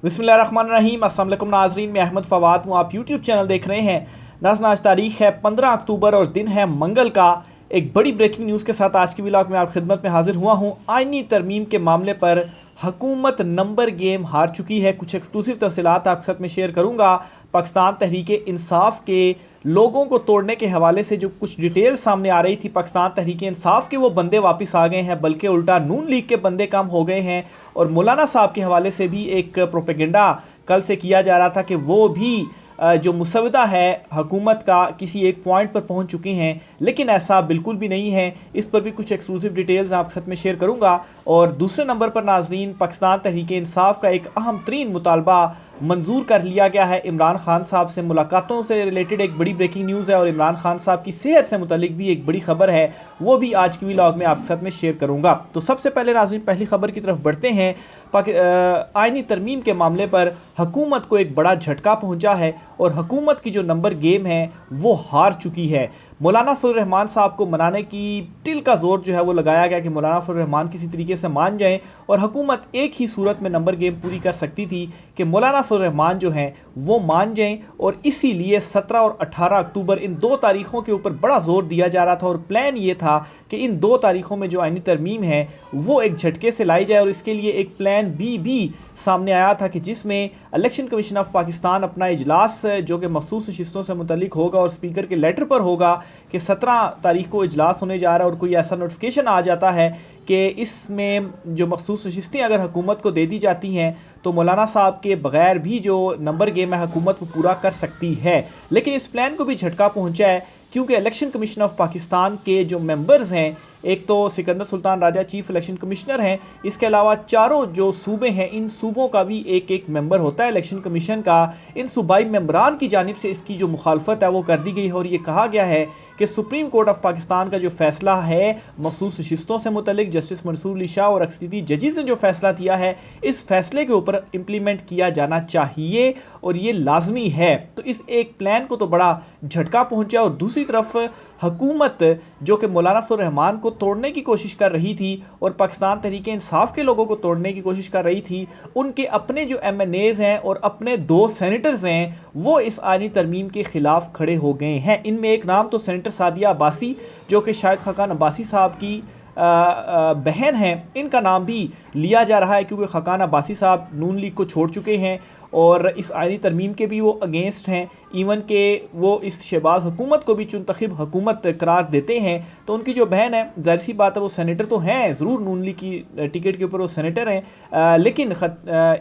बिस्मिल्लाहिर्रहमानिर्रहीम। अस्सलाम वालेकुम नाज़रीन, मैं अहमद फ़वाद हूँ। आप यूट्यूब चैनल देख रहे हैं। नाज़रीन, आज तारीख है 15 अक्टूबर और दिन है मंगल का। एक बड़ी ब्रेकिंग न्यूज़ के साथ आज की व्लॉग में आप खिदमत में हाजिर हुआ हूँ। आईनी तरमीम के मामले पर हुकूमत नंबर गेम हार चुकी है। कुछ एक्सक्लूसिव तफसीलात आपके साथ में शेयर करूँगा। पाकिस्तान तहरीक इंसाफ के लोगों को तोड़ने के हवाले से जो कुछ डिटेल सामने आ रही थी, पाकिस्तान तहरीक इंसाफ के वो बंदे वापस आ गए हैं, बल्कि उल्टा नून लीग के बंदे कम हो गए हैं। और मौलाना साहब के हवाले से भी एक प्रोपेगेंडा कल से किया जा रहा था कि वो भी जो मुसवदा है हुकूमत का किसी एक पॉइंट पर पहुंच चुके हैं, लेकिन ऐसा बिल्कुल भी नहीं है। इस पर भी कुछ एक्सक्लूसिव डिटेल्स आपके साथ में शेयर करूंगा। और दूसरे नंबर पर नाजरीन, पाकिस्तान तहरीक इंसाफ का एक अहम तरीन मुतालबा मंजूर कर लिया गया है। इमरान खान साहब से मुलाकातों से रिलेटेड एक बड़ी ब्रेकिंग न्यूज़ है और इमरान खान साहब की सेहत से मुतलिक भी एक बड़ी खबर है, वो भी आज की व्लॉग में आपके साथ में शेयर करूंगा। तो सबसे पहले नाज़रीन, पहली खबर की तरफ बढ़ते हैं। आईनी तरमीम के मामले पर हुकूमत को एक बड़ा झटका पहुंचा है और हुकूमत की जो नंबर गेम है वो हार चुकी है। मौलाना फजल रहमान साहब को मनाने की टिल का जोर जो है वो लगाया गया कि मौलाना फजल रहमान किसी तरीके से मान जाएं, और हुकूमत एक ही सूरत में नंबर गेम पूरी कर सकती थी कि मौलाना फजल रहमान जो हैं वो मान जाएं। और इसीलिए 17 और 18 अक्टूबर इन दो तारीखों के ऊपर बड़ा जोर दिया जा रहा था। और प्लान ये था कि इन दो तारीखों में जो आईनी तरमीम है वो एक झटके से लाई जाए। और इसके लिए एक प्लान बी भी सामने आया था कि जिसमें इलेक्शन कमीशन ऑफ पाकिस्तान अपना इजलास जो कि मखसूस नशिस्तों से मुतलिक होगा और स्पीकर के लेटर पर होगा कि 17 तारीख को इजलास होने जा रहा है, और कोई ऐसा नोटिफिकेशन आ जाता है कि इसमें जो मखसूस नशिस्तें अगर हुकूमत को दे दी जाती हैं तो मौलाना साहब के बगैर भी जो नंबर गेम है हुकूमत वो पूरा कर सकती है। लेकिन इस प्लान को भी झटका पहुंचा है, क्योंकि इलेक्शन कमीशन ऑफ पाकिस्तान के जो मेंबर्स हैं, एक तो Sikandar Sultan Raja chief election commissioner हैं, इसके अलावा चारों जो सूबे हैं इन सूबों का भी एक एक मेंबर होता है इलेक्शन कमीशन का। इन सूबाई मेंबरान की जानिब से इसकी जो मुखालफत है वो कर दी गई है। और ये कहा गया है कि सुप्रीम कोर्ट ऑफ पाकिस्तान का जो फैसला है मखसूस नशिस्तों से मुतलिक, जस्टिस मंसूर अली शाह और अक्सरीती जजेस ने जो फैसला दिया है, इस फैसले के ऊपर इम्प्लीमेंट किया जाना चाहिए और ये लाजमी है। तो इस एक प्लान को तो बड़ा झटका पहुंचा। और दूसरी तरफ हुकूमत जो कि मौलाना फजल रहमान को तोड़ने की कोशिश कर रही थी और पाकिस्तान तहरीक इंसाफ के लोगों को तोड़ने की कोशिश कर रही थी, उनके अपने जो MNAs हैं और अपने 2 सेनेटर्स हैं वो इस आईनी तरमीम के ख़िलाफ़ खड़े हो गए हैं। इनमें एक नाम तो सेनेटर सादिया अब्बासी, जो कि शायद खाकान अब्बासी साहब की बहन हैं, इनका नाम भी लिया जा रहा है, क्योंकि खाकान अब्बासी साहब नून लीग को छोड़ चुके हैं और इस आईनी तरमीम के भी वो अगेंस्ट हैं। इवन के वो इस शहबाज हुकूमत को भी चुनतखब हुकूमत करार देते हैं। तो उनकी जो बहन है, जाहिर सी बात है वो सेनेटर तो हैं ज़रूर, नून लीग की टिकट के ऊपर वो सेनेटर हैं, लेकिन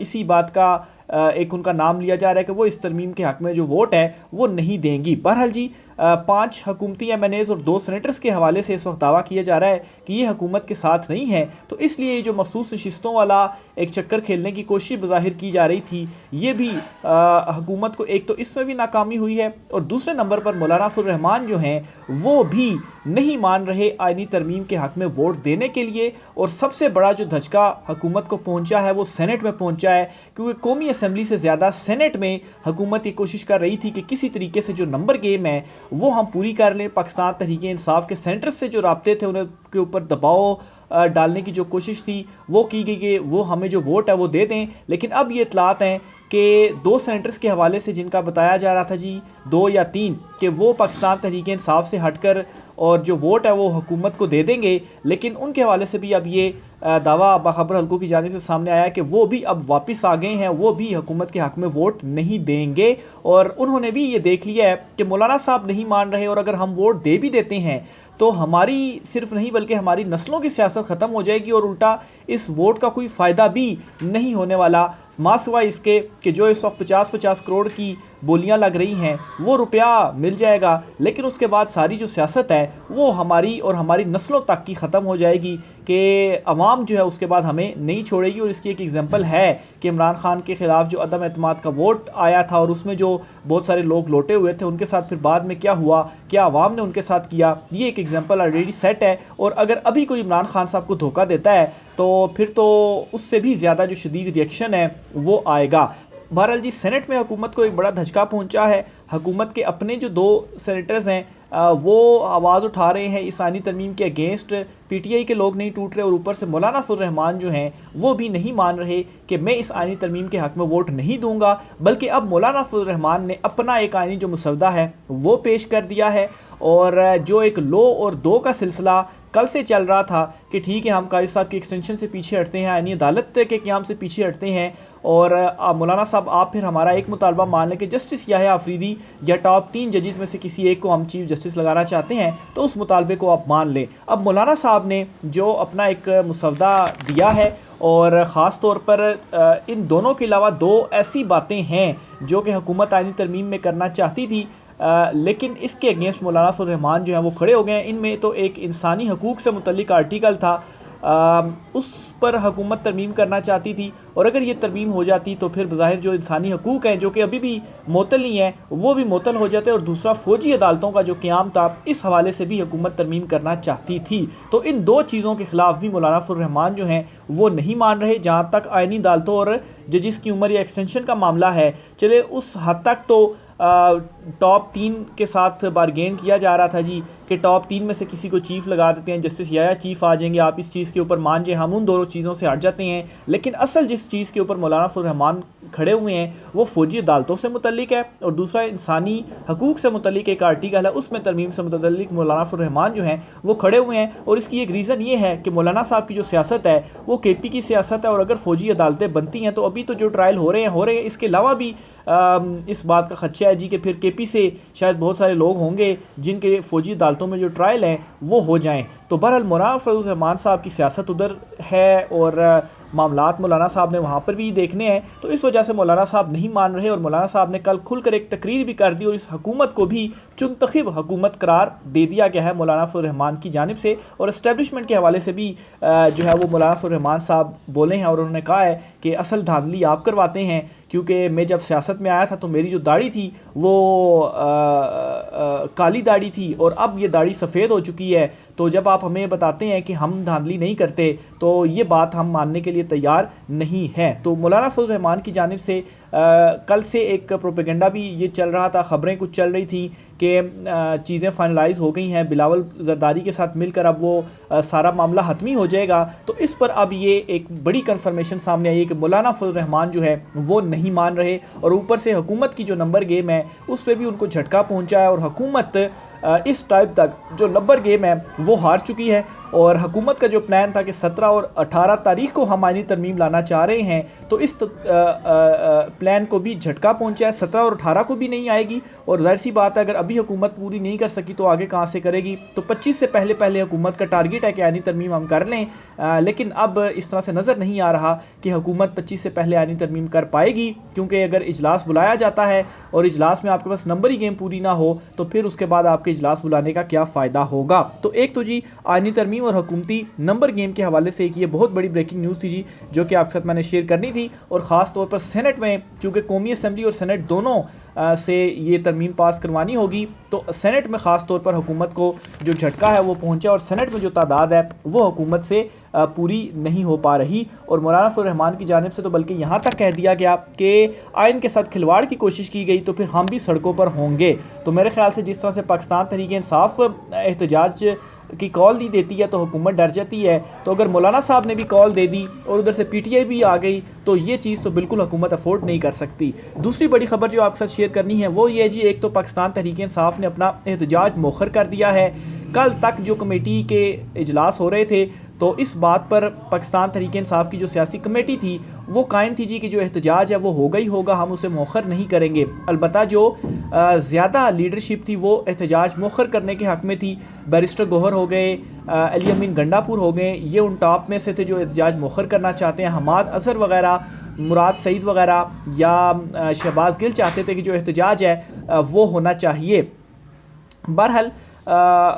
इसी बात का एक उनका नाम लिया जा रहा है कि वो इस तरमीम के हक़ में जो वोट है वो नहीं देंगी। बहरहाल जी, 5 हुकूमती MNAs और 2 सेनेटर्स के हवाले से इस वक्त दावा किया जा रहा है कि ये हुकूमत के साथ नहीं है। तो इसलिए जो मखसूस नशिस्तों वाला एक चक्कर खेलने की कोशिश बज़ाहिर की जा रही थी, ये भी हुकूमत को एक तो इसमें भी नाकामी हुई है, और दूसरे नंबर पर मौलाना फजल रहमान जो हैं वो भी नहीं मान रहे आईनी तरमीम के हक़ में वोट देने के लिए। और सबसे बड़ा जो धचका हुकूमत को पहुंचा है वो सेनेट में पहुंचा है, क्योंकि कौमी असम्बली से ज़्यादा सेनेट में हुकूमत ये कोशिश कर रही थी कि किसी तरीके से जो नंबर गेम है वो हम पूरी कर लें। पाकिस्तान तहरीक इंसाफ के सेंटर से जो राब्ते थे उनके ऊपर दबाव डालने की जो कोशिश थी वो की गई कि वो हमें जो वोट है वो दे दें। लेकिन अब ये इतलात हैं कि 2 सेनेटर्स के हवाले से जिनका बताया जा रहा था जी 2 या 3 कि वो पाकिस्तान तहरीक इंसाफ से हटकर और जो वोट है वो हुकूमत को दे देंगे, लेकिन उनके हवाले से भी अब ये दावा बाखबर हल्कों की जानिब से सामने आया कि वो भी अब वापस आ गए हैं, वो भी हुकूमत के हक़ में वोट नहीं देंगे। और उन्होंने भी ये देख लिया है कि मौलाना साहब नहीं मान रहे, और अगर हम वोट दे भी देते हैं तो हमारी सिर्फ नहीं बल्कि हमारी नस्लों की सियासत ख़त्म हो जाएगी, और उल्टा इस वोट का कोई फ़ायदा भी नहीं होने वाला, माँ सिवाय इसके कि जो इस वक्त 50-50 करोड़ की बोलियां लग रही हैं वो रुपया मिल जाएगा, लेकिन उसके बाद सारी जो सियासत है वो हमारी और हमारी नस्लों तक की ख़त्म हो जाएगी कि अवाम जो है उसके बाद हमें नहीं छोड़ेगी। और इसकी एक एग्जांपल है कि इमरान खान के ख़िलाफ़ जो अदम एतमाद का वोट आया था और उसमें जो बहुत सारे लोग लौटे हुए थे, उनके साथ फिर बाद में क्या हुआ, क्या अवाम ने उनके साथ किया, ये एक एग्जाम्पल ऑलरेडी सेट है। और अगर अभी कोई इमरान खान साहब को धोखा देता है तो फिर तो उससे भी ज़्यादा जो शदीद रिएक्शन है वो आएगा। बहरहाल जी, सेनेट में हुकूमत को एक बड़ा धचका पहुंचा है। हुकूमत के अपने जो 2 सेनेटर्स हैं वो आवाज़ उठा रहे हैं इस आईनी तरमीम के अगेंस्ट। पीटीआई के लोग नहीं टूट रहे और ऊपर से मौलाना फजल रहमान जो हैं वो भी नहीं मान रहे कि मैं इस आईनी तरमीम के हक़ में वोट नहीं दूंगा, बल्कि अब मौलाना फजल रहमान ने अपना एक आईनी जो मुसवदा है वो पेश कर दिया है। और जो एक लो और दो का सिलसिला कल से चल रहा था कि ठीक है हम काजी साहब की एक्सटेंशन से पीछे हटते हैं, आईनी अदालत के क़याम से पीछे हटते हैं, और मौलाना साहब आप फिर हमारा एक मुतालबा मान लें कि जस्टिस याह्या अफरीदी या टॉप 3 जजेस में से किसी एक को हम चीफ जस्टिस लगाना चाहते हैं, तो उस मुतालबे को आप मान लें। अब मौलाना साहब ने जो अपना एक मुसवदा दिया है, और ख़ास तौर पर इन दोनों के अलावा दो ऐसी बातें हैं जो कि हुकूमत आईनी तरमीम में करना चाहती थी, लेकिन इसके अगेंस्ट मौलाना फजल रहमान जो है वो खड़े हो गए हैं। इनमें तो एक इंसानी हकूक़ से मुतल्लिक आर्टिकल था, उस पर हुकूमत तरमीम करना चाहती थी, और अगर ये तरमीम हो जाती तो फिर बज़ाहिर जो इंसानी हकूक़ हैं जो कि अभी भी मुअत्तल नहीं है वो भी मुअत्तल हो जाते, और दूसरा फ़ौजी अदालतों का जो क़याम था इस हवाले से भी हुकूमत तरमीम करना चाहती थी। तो इन दो चीज़ों के ख़िलाफ़ भी मौलाना फजल रहमान जो हैं वो नहीं मान रहे। जहाँ तक आईनी अदालतों और जजिस की उम्र या एक्सटेंशन का मामला है, चले उस हद तक तो टॉप 3 के साथ बारगेन किया जा रहा था जी कि टॉप 3 में से किसी को चीफ़ लगा देते हैं, जस्टिस याह्या चीफ़ आ जाएंगे, आप इस चीज़ के ऊपर मान जाए, हम उन दोनों चीज़ों से हट जाते हैं। लेकिन असल जिस चीज़ के ऊपर मौलाना फजल रहमान खड़े हुए हैं वो फ़ौजी अदालतों से मुतल्लिक है, और दूसरा इंसानी हकूक़ से मुतल्लिक एक आर्टिकल है, उसमें तरमीम से मुतल्लिक मौलाना फजल रहमान जो हैं वो खड़े हुए हैं। और इसकी एक रीज़न ये है कि मौलाना साहब की जो सियासत है वो KP की सियासत है, और अगर फ़ौजी अदालतें बनती हैं तो अभी तो जो ट्रायल हो रहे हैं, इसके अलावा भी इस बात का खदशा है जी कि फिर KP से शायद बहुत सारे लोग होंगे जिनके फ़ौजी अदालतों में जो ट्रायल हैं वो हो जाएं। तो बहरहाल मौलाना फजल रहमान साहब की सियासत उधर है, और मामलात मौलाना साहब ने वहाँ पर भी देखने हैं, तो इस वजह से मौलाना साहब नहीं मान रहे। और मौलाना साहब ने कल खुलकर एक तकरीर भी कर दी, और इस हुकूमत को भी चुनतखिब हुकूमत करार दे दिया गया है मौलाना फजल रहमान की जानिब से। और इस्टेब्लिशमेंट के हवाले से भी जो है वो मौलाना फजल रहमान साहब बोले हैं, और उन्होंने कहा है कि असल धांधली आप करवाते हैं, क्योंकि मैं जब सियासत में आया था तो मेरी जो दाढ़ी थी वो काली दाढ़ी थी, और अब ये दाढ़ी सफ़ेद हो चुकी है। तो जब आप हमें बताते हैं कि हम धांधली नहीं करते तो ये बात हम मानने के लिए तैयार नहीं हैं। तो मौलाना फजल रहमान की जानिब से कल से एक प्रोपेगेंडा भी ये चल रहा था, ख़बरें कुछ चल रही थी कि चीज़ें फाइनलाइज हो गई हैं, बिलावल जरदारी के साथ मिलकर अब वो सारा मामला हतमी हो जाएगा। तो इस पर अब ये एक बड़ी कन्फर्मेशन सामने आई है कि मौलाना फजल रहमान जो है वो नहीं मान रहे, और ऊपर से हुकूमत की जो नंबर गेम है उस पर भी उनको झटका पहुँचा है, और हुकूमत इस टाइम तक जो नंबर गेम है वो हार चुकी है। और हुकूमत का जो प्लान था कि 17 और 18 तारीख को हम आईनी तरमीम लाना चाह रहे हैं, तो इस प्लान को भी झटका पहुंचा है। 17 और 18 को भी नहीं आएगी, और जाहिर सी बात है अगर अभी हुकूमत पूरी नहीं कर सकी तो आगे कहाँ से करेगी। तो 25 से पहले हुकूमत का टारगेट है कि आईनी तरमीम हम कर लें, लेकिन अब इस तरह से नज़र नहीं आ रहा कि हुकूमत 25 से पहले आईनी तरमीम कर पाएगी, क्योंकि अगर इजलास बुलाया जाता है और इजलास में आपके पास नंबरी गेम पूरी ना हो तो फिर उसके बाद आपके इजलास बुलाने का क्या फ़ायदा होगा। तो एक तो जी आईनी तरमीम और हुकूमती नंबर गेम के हवाले से एक ये बहुत बड़ी ब्रेकिंग न्यूज़ थी जी, जो कि आपके साथ मैंने शेयर करनी थी। और ख़ास तौर पर सेनेट में, चूँकि कौमी असम्बली और सेनेट दोनों से ये तरमीम पास करवानी होगी, तो सेनेट में ख़ास तौर पर हुकूमत को जो झटका है वो पहुंचा, और सेनेट में जो तादाद है वो हुकूमत से पूरी नहीं हो पा रही। और मौलाना फजल रहमान की जानिब से तो बल्कि यहाँ तक कह दिया गया कि आइन के साथ खिलवाड़ की कोशिश की गई तो फिर हम भी सड़कों पर होंगे। तो मेरे ख्याल से जिस तरह से पाकिस्तान तहरीक इंसाफ एहतजाज की कॉल दी देती है तो हुकूमत डर जाती है, तो अगर मौलाना साहब ने भी कॉल दे दी और उधर से PTI भी आ गई तो ये चीज़ तो बिल्कुल हुकूमत अफोर्ड नहीं कर सकती। दूसरी बड़ी खबर जो आपके साथ शेयर करनी है वो ये है जी, एक तो पाकिस्तान तहरीक इंसाफ ने अपना एहतजाज मौखर कर दिया है। कल तक जो कमेटी के इजलास हो रहे थे तो इस बात पर पाकिस्तान तहरीक इंसाफ की जो सियासी कमेटी थी वो कायम थी जी कि जो एहतजाज है वो होगा ही होगा, हम उसे मौखर नहीं करेंगे। अलबत्ता जो ज़्यादा लीडरशिप थी वो एहतजाज मौखर करने के हक़ में थी। बैरिस्टर गोहर हो गए, अली अमीन गंडापुर हो गए, ये उन टॉप में से थे जो एहतजाज मौखर करना चाहते हैं। हमाद अजहर वगैरह, मुराद सईद वगैरह या शहबाज गिल चाहते थे कि जो एहतजाज है वो होना चाहिए। बहरहाल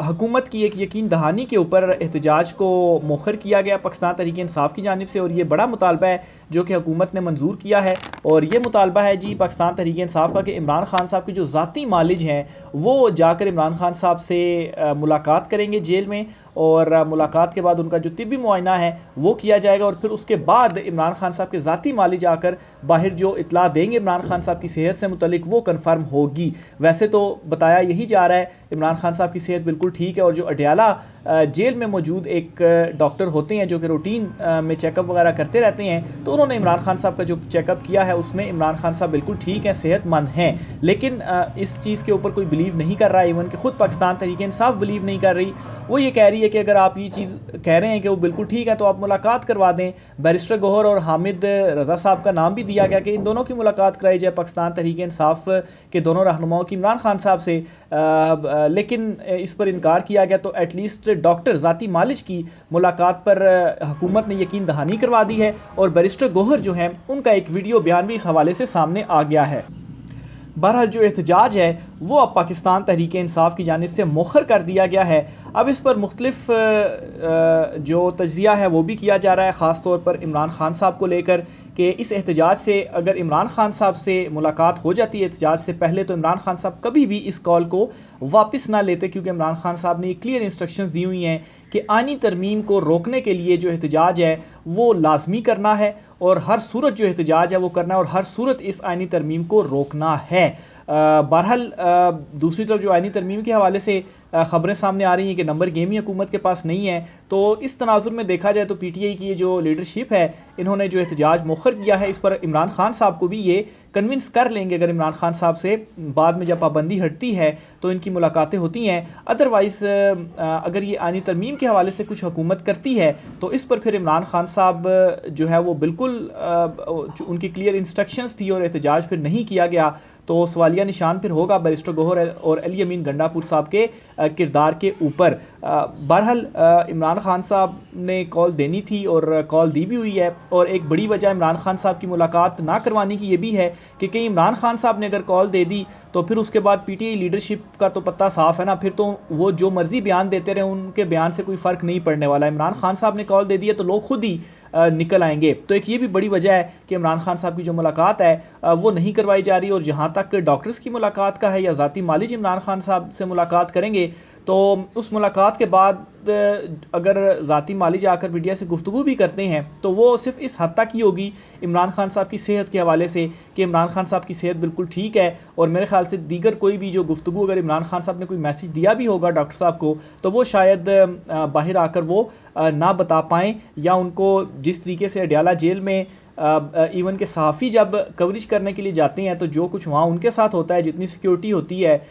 हुकूमत की एक यकीन दहानी के ऊपर एहतजाज को मौखर किया गया पाकिस्तान तहरीक इंसाफ की जानिब से, और ये बड़ा मुतालबा है जो कि हुकूमत ने मंजूर किया है। और ये मुतालबा है जी पाकिस्तान तहरीक इंसाफ का कि इमरान खान साहब के जो ज़ाती मालिज हैं वो जाकर इमरान खान साहब से मुलाकात करेंगे जेल में, और मुलाकात के बाद उनका जो तिब्बी मुआयना है वो किया जाएगा, और फिर उसके बाद इमरान खान साहब के ज़ाती मालिज आकर बाहर जो इतला देंगे इमरान खान साहब की सेहत से मुतलिक वो कन्फर्म होगी। वैसे तो बताया यही जा रहा है इमरान खान साहब की सेहत बिल्कुल ठीक है, और जो अडयाला जेल में मौजूद एक डॉक्टर होते हैं जो कि रूटीन में चेकअप वगैरह करते रहते हैं, तो उन्होंने इमरान खान साहब का जो चेकअप किया है उसमें इमरान खान साहब बिल्कुल ठीक हैं, सेहतमंद हैं। लेकिन इस चीज़ के ऊपर कोई बिलीव नहीं कर रहा है, इवन कि खुद पाकिस्तान तहरीक इंसाफ बिलीव नहीं कर रही। वो ये कह रही है कि अगर आप ये चीज़ कह रहे हैं कि वो बिल्कुल ठीक है तो आप मुलाकात करवा दें। बैरिस्टर गौहर और हामिद रज़ा साहब का नाम भी दिया गया कि इन दोनों की मुलाकात कराई जाए, पाकिस्तान तहरीक इंसाफ के दोनों रहनुमाओं की इमरान खान साहब से, लेकिन इस पर इनकार किया गया। तो एटलीस्ट डॉक्टर ज़ाती मालिज की मुलाकात पर हुकूमत ने यकीन दहानी करवा दी है, और बैरिस्टर गौहर जो हैं उनका एक वीडियो बयान भी इस हवाले से सामने आ गया है। बहरहाल जो एहतजाज है वो अब पाकिस्तान तहरीक इंसाफ की जानिब से मौखर कर दिया गया है। अब इस पर मुख्तलिफ जो तज्ज़िया है वो भी किया जा रहा है, ख़ास तौर पर इमरान खान साहब को लेकर कि इस एहतजाज से अगर इमरान खान साहब से मुलाकात हो जाती है एहतजाज से पहले, तो इमरान खान साहब कभी भी इस कॉल को वापस ना लेते, क्योंकि इमरान खान साहब ने क्लियर इंस्ट्रक्शंस दी हुई हैं कि आइनी तरमीम को रोकने के लिए जो एहतजाज है वो लाजमी करना है, और हर सूरत जो एहतजाज है वो करना है, और हर सूरत इस आइनी तरमीम को रोकना है। बहरहाल दूसरी तरफ जो आइनी तरमीम के हवाले से ख़बरें सामने आ रही हैं कि नंबर गेम ही हुकूमत के पास नहीं है, तो इस तनाजुर में देखा जाए तो PTI की जो लीडरशिप है इन्होंने जो एहतजाज मौखर किया है इस पर इमरान खान साहब को भी ये कन्विंस कर लेंगे अगर इमरान खान साहब से बाद में जब पाबंदी हटती है तो इनकी मुलाकातें होती हैं। अदरवाइज़ अगर ये आइनी तरमीम के हवाले से कुछ हुकूमत करती है तो इस पर फिर इमरान खान साहब जो है वो बिल्कुल उनकी क्लियर इंस्ट्रक्शंस थी और एहतजाज फिर नहीं किया गया, तो सवालिया निशान फिर होगा बैरिस्टर गौहर और अली अमीन गंडापुर साहब के किरदार के ऊपर। बहरहाल इमरान खान साहब ने कॉल देनी थी और कॉल दी भी हुई है, और एक बड़ी वजह इमरान खान साहब की मुलाकात ना करवाने की ये भी है कि कहीं इमरान खान साहब ने अगर कॉल दे दी तो फिर उसके बाद PTI लीडरशिप का तो पत्ता साफ़ है ना, फिर तो वो जो मर्ज़ी बयान देते रहे उनके बयान से कोई फ़र्क नहीं पड़ने वाला। इमरान खान साहब ने कॉल दे दी है तो लोग खुद ही निकल आएंगे। तो एक ये भी बड़ी वजह है कि इमरान खान साहब की जो मुलाकात है वो नहीं करवाई जा रही, और जहाँ तक डॉक्टर्स की मुलाकात का है या ज़ाती मालिज इमरान खान साहब से मुलाकात करेंगे तो उस मुलाकात के बाद अगर ज़ाती मालिज आकर मीडिया से गुफ्तगू भी करते हैं तो वो सिर्फ इस हद तक ही होगी इमरान खान साहब की सेहत के हवाले से कि इमरान खान साहब की सेहत बिल्कुल ठीक है, और मेरे ख्याल से दीगर कोई भी जो गुफ्तगू अगर इमरान खान साहब ने कोई मैसेज दिया भी होगा डॉक्टर साहब को तो वो शायद बाहर आकर वो ना बता पाएँ, या उनको जिस तरीके से अडयाला जेल में इवन के सहाफ़ी जब कवरेज करने के लिए जाते हैं तो जो कुछ वहाँ उनके साथ होता है, जितनी सिक्योरिटी होती है,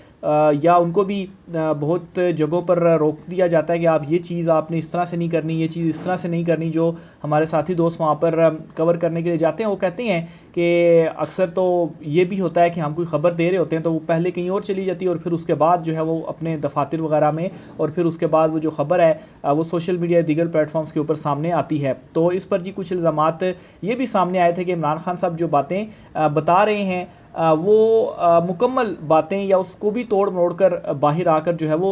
या उनको भी बहुत जगहों पर रोक दिया जाता है कि आप ये चीज़ आपने इस तरह से नहीं करनी, ये चीज़ इस तरह से नहीं करनी। जो हमारे साथी दोस्त वहाँ पर कवर करने के लिए जाते हैं वो कहते हैं कि अक्सर तो ये भी होता है कि हम कोई ख़बर दे रहे होते हैं तो वो पहले कहीं और चली जाती है और फिर उसके बाद जो है वो अपने दफातर वगैरह में, और फिर उसके बाद वो जो ख़बर है वो सोशल मीडिया दीगर प्लेटफॉर्म्स के ऊपर सामने आती है। तो इस पर जी कुछ इल्ज़ामात ये भी सामने आए थे कि इमरान खान साहब जो बातें बता रहे हैं वो मुकम्मल बातें या उसको भी तोड़ मरोड़ कर बाहर आकर जो है वो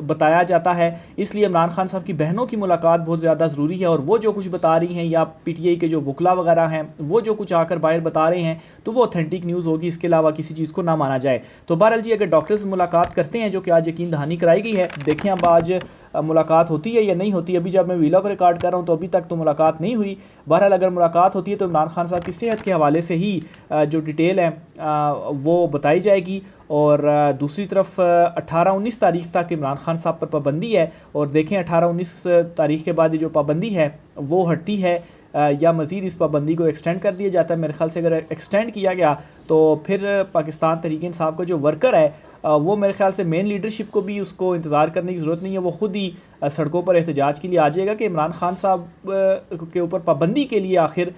बताया जाता है। इसलिए इमरान खान साहब की बहनों की मुलाकात बहुत ज़्यादा ज़रूरी है, और वो जो कुछ बता रही हैं या PTI के जो वकला वगैरह हैं वो जो कुछ आकर बाहर बता रहे हैं तो वो ऑथेंटिक न्यूज़ होगी, इसके अलावा किसी चीज़ को ना माना जाए। तो बहरहाल जी अगर डॉक्टर से मुलाकात करते हैं जो कि आज यकीन दहानी कराई गई है, देखें अब आज मुलाकात होती है या नहीं होती। अभी जब मैं व्लॉग रिकॉर्ड कर रहा हूँ तो अभी तक तो मुलाकात नहीं हुई। बहरहाल अगर मुलाकात होती है तो इमरान खान साहब की सेहत के हवाले से ही जो डिटेल है वो बताई जाएगी, और दूसरी तरफ 18-19 तारीख तक इमरान खान साहब पर पाबंदी है, और देखें 18-19 तारीख के बाद ये जो पाबंदी है वो हटती है या मज़ीद इस पाबंदी को एक्सटेंड कर दिया जाता है। मेरे ख्याल से अगर एक्सटेंड किया गया तो फिर पाकिस्तान तहरीक इंसाफ का जो वर्कर है वो मेरे ख्याल से मेन लीडरशिप को भी उसको इंतज़ार करने की ज़रूरत नहीं है, वो ख़ुद ही सड़कों पर एहतजाज के लिए आ जाएगा कि इमरान खान साहब के ऊपर पाबंदी के लिए आखिर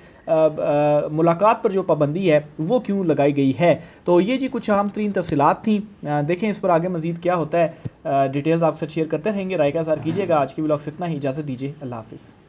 मुलाकात पर जो पाबंदी है वो क्यों लगाई गई है। तो ये जी कुछ अहम तरीन तफसीलात थी, देखें इस पर आगे मज़ीद क्या होता है। डिटेल्स आपसे शेयर करते रहेंगे, राय का इज़हार कीजिएगा। आज की व्लॉग से इतना ही, इजाज़त दीजिए, अल्लाह हाफ़िज़।